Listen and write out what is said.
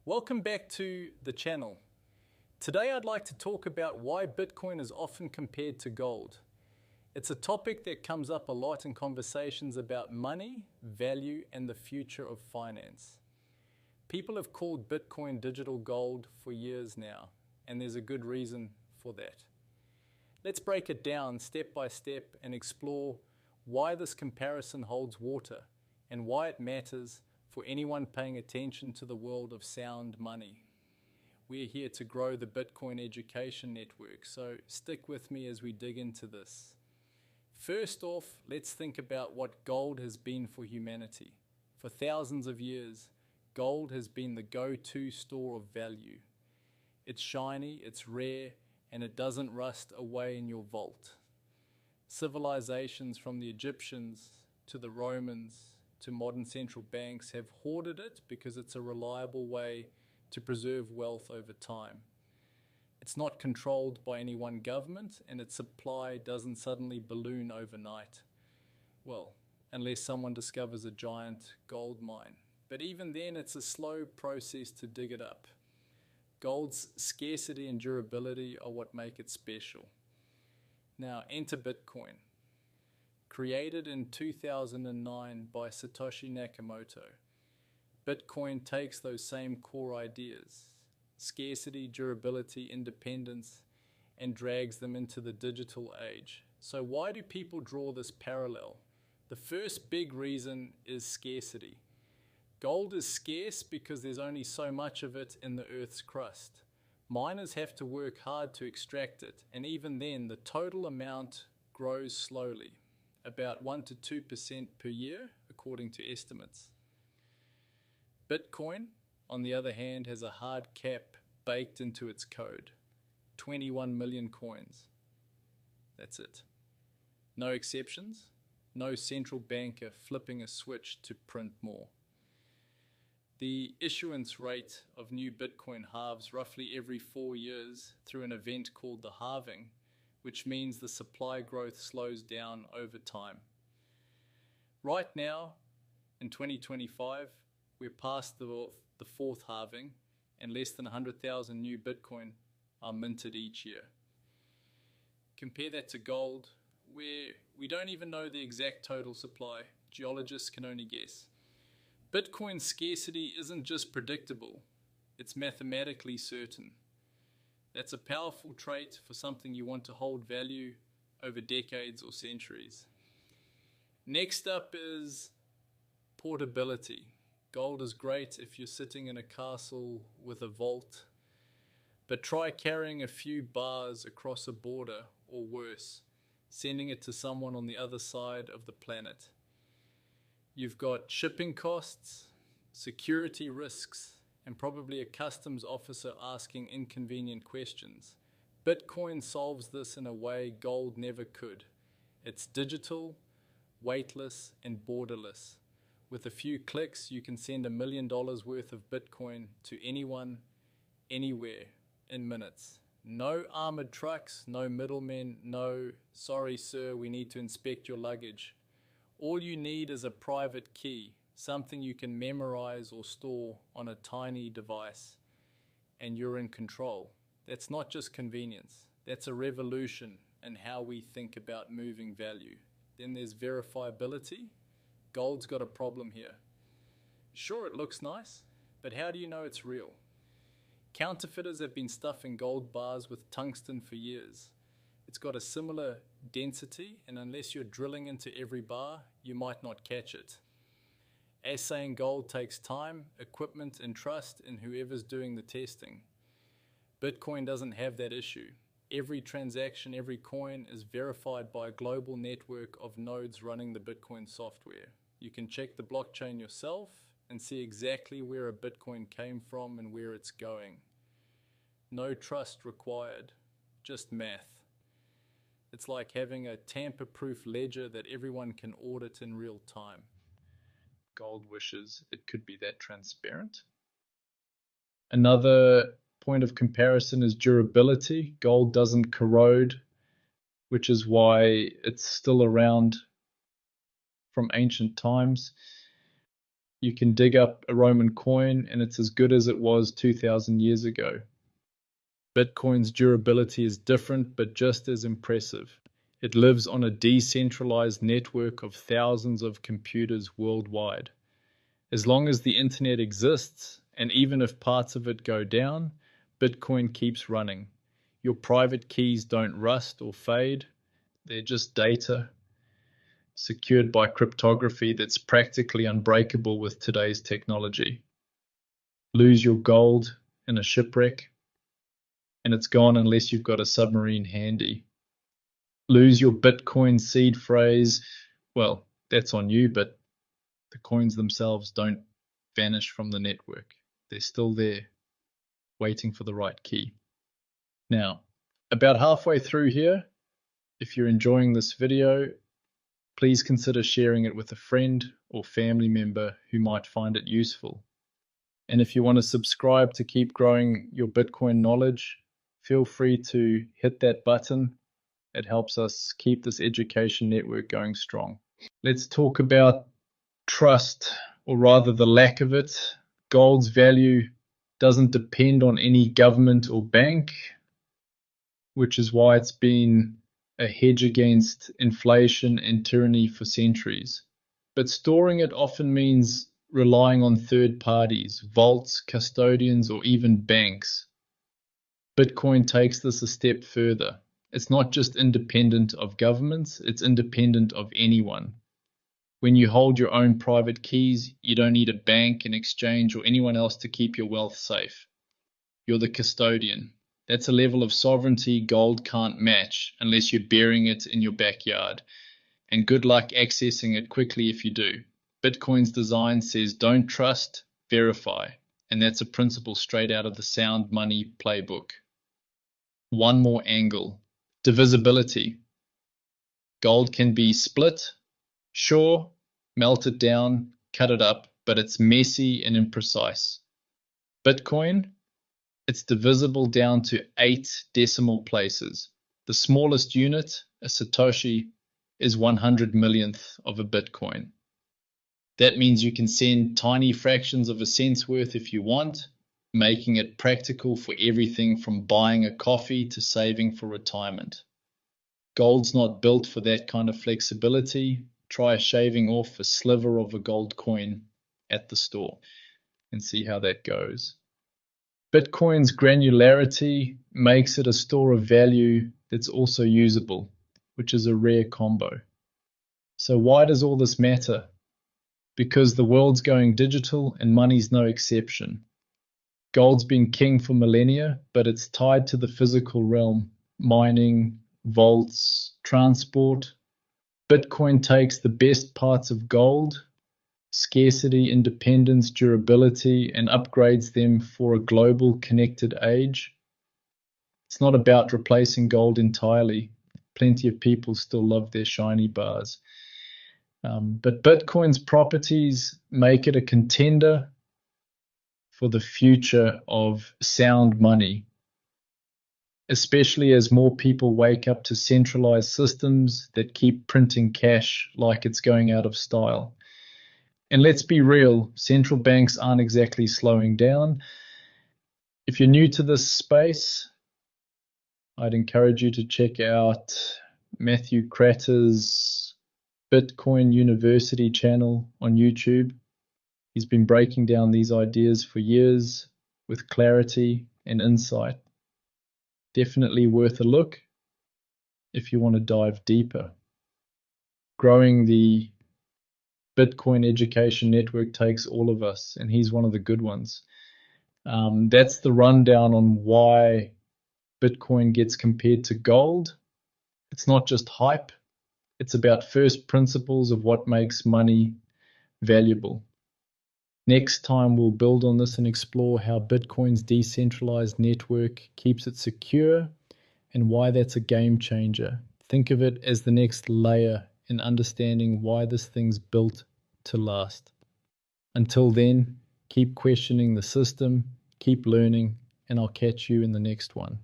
Welcome back to the channel. Today I'd like to talk about why Bitcoin is often compared to gold. It's a topic that comes up a lot in conversations about money, value, and the future of finance. People have called Bitcoin digital gold for years now, and there's a good reason for that. Let's break it down step by step and explore why this comparison holds water and why it matters for anyone paying attention to the world of sound money. We're here to grow the Bitcoin education network, so stick with me as we dig into this. First off, let's think about what gold has been for humanity. For thousands of years, gold has been the go-to store of value. It's shiny, it's rare, and it doesn't rust away in your vault. Civilizations from the Egyptians to the Romans to modern central banks have hoarded it because it's a reliable way to preserve wealth over time. It's not controlled by any one government, and its supply doesn't suddenly balloon overnight. Well, unless someone discovers a giant gold mine. But even then, it's a slow process to dig it up. Gold's scarcity and durability are what make it special. Now, enter Bitcoin. Created in 2009 by Satoshi Nakamoto, Bitcoin takes those same core ideas, scarcity, durability, independence, and drags them into the digital age. So why do people draw this parallel? The first big reason is scarcity. Gold is scarce because there's only so much of it in the Earth's crust. Miners have to work hard to extract it, and even then the total amount grows slowly, about 1 to 2% per year, according to estimates. Bitcoin, on the other hand, has a hard cap baked into its code. 21 million coins. That's it. No exceptions, no central banker flipping a switch to print more. The issuance rate of new Bitcoin halves roughly every 4 years through an event called the halving, which means the supply growth slows down over time. Right now, in 2025, we're past the fourth halving, and less than 100,000 new Bitcoin are minted each year. Compare that to gold, where we don't even know the exact total supply. Geologists can only guess. Bitcoin's scarcity isn't just predictable, it's mathematically certain. That's a powerful trait for something you want to hold value over decades or centuries. Next up is portability. Gold is great if you're sitting in a castle with a vault, but try carrying a few bars across a border, or worse, sending it to someone on the other side of the planet. You've got shipping costs, security risks, and probably a customs officer asking inconvenient questions. Bitcoin solves this in a way gold never could. It's digital, weightless, and borderless. With a few clicks, you can send $1 million worth of Bitcoin to anyone, anywhere, in minutes. No armored trucks, no middlemen, no, sorry sir, we need to inspect your luggage. All you need is a private key, something you can memorize or store on a tiny device, and you're in control. That's not just convenience, that's a revolution in how we think about moving value. Then there's verifiability. Gold's got a problem here. Sure, it looks nice, but how do you know it's real? Counterfeiters have been stuffing gold bars with tungsten for years. It's got a similar density, and unless you're drilling into every bar, you might not catch it. Assaying gold takes time, equipment, and trust in whoever's doing the testing. Bitcoin doesn't have that issue. Every transaction, every coin is verified by a global network of nodes running the Bitcoin software. You can check the blockchain yourself and see exactly where a Bitcoin came from and where it's going. No trust required, just math. It's like having a tamper-proof ledger that everyone can audit in real time. Gold wishes it could be that transparent. Another point of comparison is durability. Gold doesn't corrode, which is why it's still around from ancient times. You can dig up a Roman coin and it's as good as it was 2,000 years ago. Bitcoin's durability is different, but just as impressive. It lives on a decentralized network of thousands of computers worldwide. As long as the internet exists, and even if parts of it go down, Bitcoin keeps running. Your private keys don't rust or fade. They're just data secured by cryptography that's practically unbreakable with today's technology. Lose your gold in a shipwreck, and it's gone unless you've got a submarine handy. Lose your Bitcoin seed phrase, well, that's on you, but the coins themselves don't vanish from the network. They're still there, waiting for the right key. Now, about halfway through here, if you're enjoying this video, please consider sharing it with a friend or family member who might find it useful. And if you want to subscribe to keep growing your Bitcoin knowledge, feel free to hit that button. It helps us keep this education network going strong. Let's talk about trust, or rather the lack of it. Gold's value doesn't depend on any government or bank, which is why it's been a hedge against inflation and tyranny for centuries. But storing it often means relying on third parties, vaults, custodians, or even banks. Bitcoin takes this a step further. It's not just independent of governments, it's independent of anyone. When you hold your own private keys, you don't need a bank, an exchange, or anyone else to keep your wealth safe. You're the custodian. That's a level of sovereignty gold can't match unless you're burying it in your backyard. And good luck accessing it quickly if you do. Bitcoin's design says don't trust, verify. And that's a principle straight out of the sound money playbook. One more angle. Divisibility. Gold can be split. Sure, melt it down, cut it up, but it's messy and imprecise. Bitcoin, it's divisible down to 8 decimal places. The smallest unit, a Satoshi, is 100 millionth of a Bitcoin. That means you can send tiny fractions of a cent's worth if you want, making it practical for everything from buying a coffee to saving for retirement. Gold's not built for that kind of flexibility. Try shaving off a sliver of a gold coin at the store and see how that goes. Bitcoin's granularity makes it a store of value that's also usable, which is a rare combo. So why does all this matter? Because the world's going digital and money's no exception. Gold's been king for millennia, but it's tied to the physical realm, mining, vaults, transport. Bitcoin takes the best parts of gold, scarcity, independence, durability, and upgrades them for a global connected age. It's not about replacing gold entirely. Plenty of people still love their shiny bars. But Bitcoin's properties make it a contender for the future of sound money, especially as more people wake up to centralized systems that keep printing cash like it's going out of style. And let's be real, central banks aren't exactly slowing down. If you're new to this space, I'd encourage you to check out Matthew Kratter's Bitcoin University channel on YouTube. He's been breaking down these ideas for years with clarity and insight. Definitely worth a look if you want to dive deeper. Growing the Bitcoin education network takes all of us, and he's one of the good ones. That's the rundown on why Bitcoin gets compared to gold. It's not just hype. It's about first principles of what makes money valuable. Next time we'll build on this and explore how Bitcoin's decentralized network keeps it secure and why that's a game changer. Think of it as the next layer in understanding why this thing's built to last. Until then, keep questioning the system, keep learning, and I'll catch you in the next one.